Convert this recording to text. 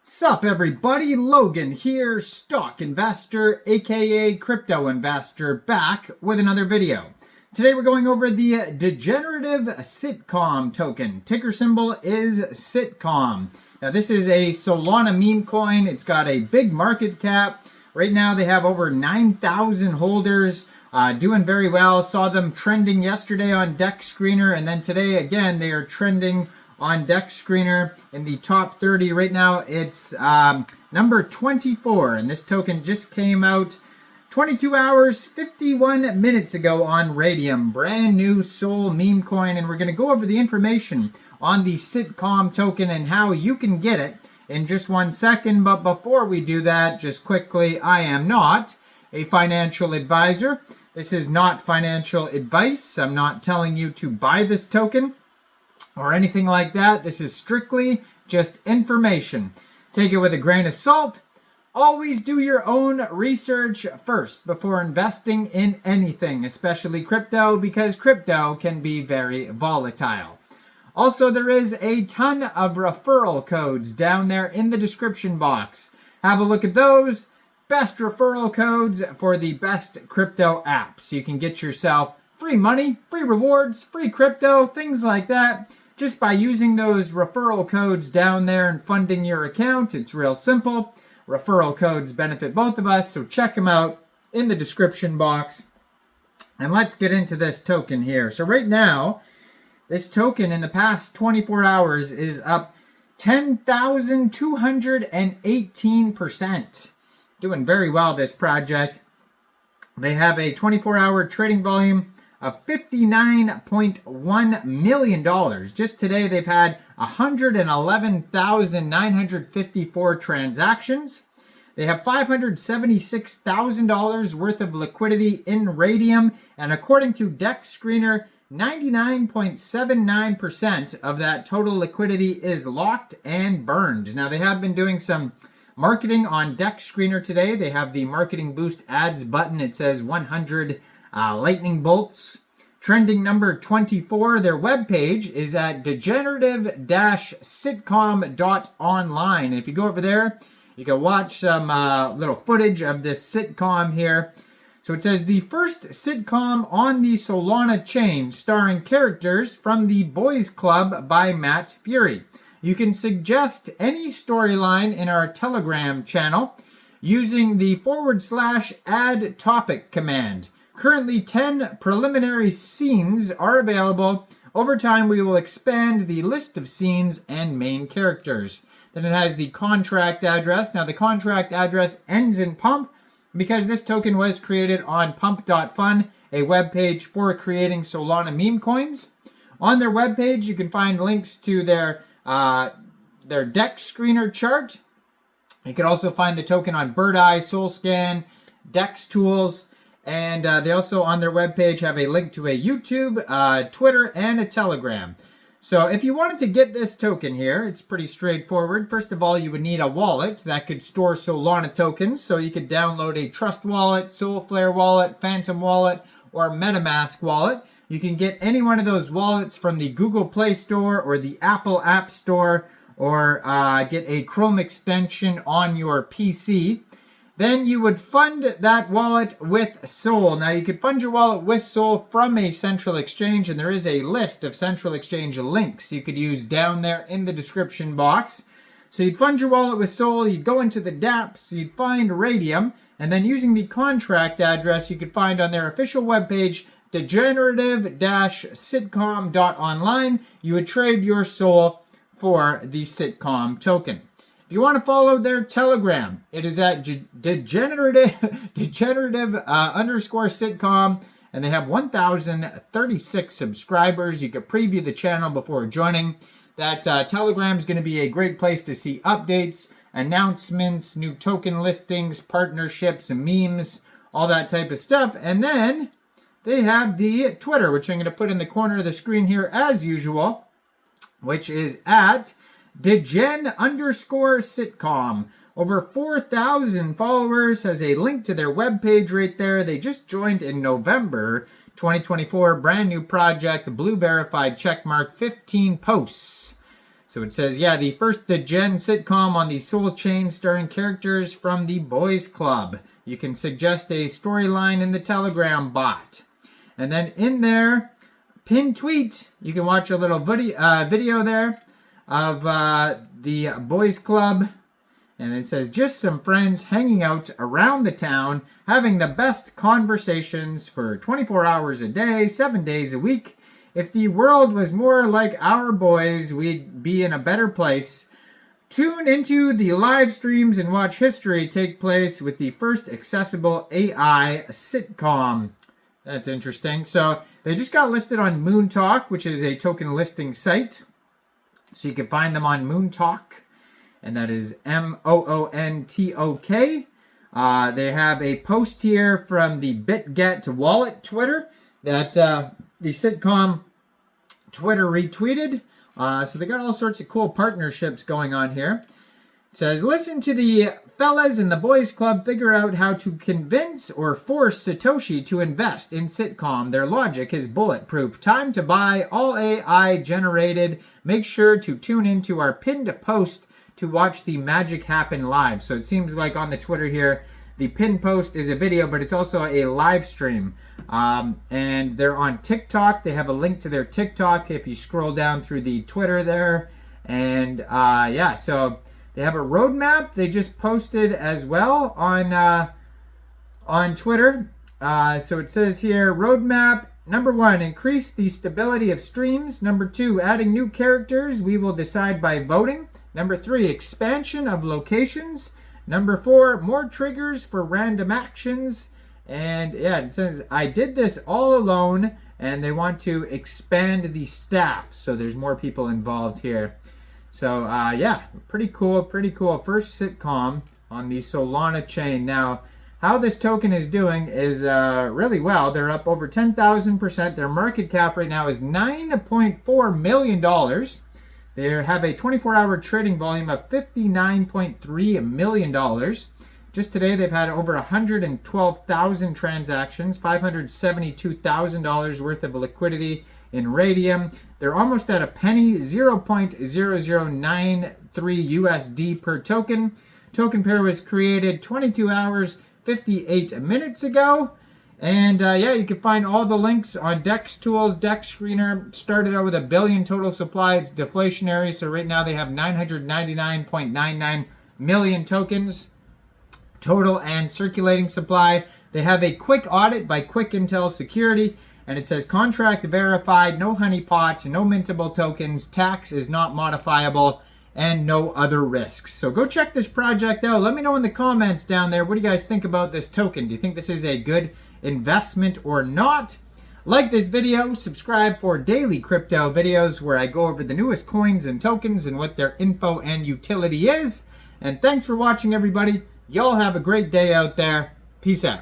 Sup everybody, Logan here, stock investor aka crypto investor, back with another video. Today we're going over the Degenerative Sitcom token. Ticker symbol is Sitcom. Now this is a Solana meme coin. It's got a big market cap. Right now they have over 9,000 holders, doing very well. Saw them trending yesterday on Dex Screener, and then today again they are trending on Dex Screener in the top 30. Right now it's number 24, and this token just came out 22 hours 51 minutes ago on Raydium. Brand new Sol meme coin, and we're going to go over the information on the Sitcom token and how you can get it in just 1 second. But before we do that, just quickly, I am not a financial advisor. This is not financial advice. I'm not telling you to buy this token or anything like that. This is strictly just information. Take it with a grain of salt. Always do your own research first before investing in anything, especially crypto, because crypto can be very volatile. Also, there is a ton of referral codes down there in the description box. Have a look at those. Best referral codes for the best crypto apps. You can get yourself free money, free rewards, free crypto, things like that, just by using those referral codes down there and funding your account. It's real simple. Referral codes benefit both of us, so check them out in the description box. And let's get into this token here. So right now, this token in the past 24 hours is up 10,218%. Doing very well, this project. They have a 24-hour trading volume of $59.1 million. Just today, they've had 111,954 transactions. They have $576,000 worth of liquidity in Raydium, and according to Dex Screener, 99.79% of that total liquidity is locked and burned. Now, they have been doing some marketing on Dex Screener today. They have the marketing boost ads button. It says 100 lightning bolts. Trending number 24. Their webpage is at degenerative-sitcom.online. And if you go over there, you can watch some little footage of this sitcom here. So it says the first sitcom on the Solana chain, starring characters from the Boys Club by Matt Furie. You can suggest any storyline in our Telegram channel using the /add topic command. Currently, 10 preliminary scenes are available. Over time, we will expand the list of scenes and main characters. Then it has the contract address. Now, the contract address ends in pump because this token was created on pump.fun, a webpage for creating Solana meme coins. On their webpage, you can find links to their Dex Screener chart. You can also find the token on BirdEye, SolScan, Dex Tools. And they also, on their webpage, have a link to a YouTube, Twitter, and a Telegram. So if you wanted to get this token here, it's pretty straightforward. First of all, you would need a wallet that could store Solana tokens. So you could download a Trust Wallet, Solflare Wallet, Phantom Wallet, or MetaMask Wallet. You can get any one of those wallets from the Google Play Store or the Apple App Store, or get a Chrome extension on your PC. Then you would fund that wallet with Sol. Now, you could fund your wallet with Sol from a central exchange, and there is a list of central exchange links you could use down there in the description box. So you'd fund your wallet with Sol, you'd go into the dApps, you'd find Raydium, and then using the contract address you could find on their official webpage, degenerative-sitcom.online, you would trade your Sol for the Sitcom token. If you want to follow their Telegram, it is at degenerative_sitcom, and they have 1,036 subscribers. You can preview the channel before joining. That Telegram is going to be a great place to see updates, announcements, new token listings, partnerships, and memes, all that type of stuff. And then they have the Twitter, which I'm going to put in the corner of the screen here as usual, which is at Degen_sitcom. Over 4,000 followers, has a link to their webpage right there. They just joined in November 2024. Brand new project, blue verified checkmark, 15 posts. So it says, yeah, the first Degen sitcom on the Soul chain starring characters from the Boys Club. You can suggest a storyline in the Telegram bot. And then in there, pinned tweet, you can watch a little video there of the Boys Club. And it says, just some friends hanging out around the town, having the best conversations for 24 hours a day, 7 days a week. If the world was more like our boys, we'd be in a better place. Tune into the live streams and watch history take place with the first accessible AI sitcom. That's interesting. So they just got listed on Moon Talk, which is a token listing site. So you can find them on Moon Talk. And that is MOONTOK. They have a post here from the BitGet wallet Twitter that the sitcom Twitter retweeted. So they got all sorts of cool partnerships going on here. It says, listen to the fellas in the Boys Club figure out how to convince or force Satoshi to invest in Sitcom. Their logic is bulletproof. Time to buy, all AI generated. Make sure to tune into our pinned post to watch the magic happen live. So it seems like on the Twitter here, the pinned post is a video, but it's also a live stream. And they're on TikTok. They have a link to their TikTok if you scroll down through the Twitter there. And yeah, so they have a roadmap they just posted as well on Twitter. So it says here, roadmap. Number 1, increase the stability of streams. Number 2, adding new characters. We will decide by voting. Number 3, expansion of locations. Number 4, more triggers for random actions. And yeah, it says, I did this all alone, and they want to expand the staff. So there's more people involved here. So yeah, pretty cool, pretty cool. First sitcom on the Solana chain. Now, how this token is doing is really well. They're up over 10,000%. Their market cap right now is $9.4 million. They have a 24-hour trading volume of $59.3 million. Just today, they've had over 112,000 transactions, $572,000 worth of liquidity in Raydium. They're almost at a penny, 0.0093 USD per token. Token pair was created 22 hours, 58 minutes ago. And yeah, you can find all the links on Dex Tools. Dex Screener started out with 1 billion total supply. It's deflationary, so right now they have 999.99 million tokens total and circulating supply. They have a quick audit by Quick Intel Security, and it says contract verified, no honeypots, no mintable tokens, tax is not modifiable, and no other risks. So go check this project out. Let me know in the comments down there, what do you guys think about this token? Do you think this is a good investment or not? Like this video, subscribe for daily crypto videos where I go over the newest coins and tokens and what their info and utility is. And thanks for watching, everybody. Y'all have a great day out there. Peace out.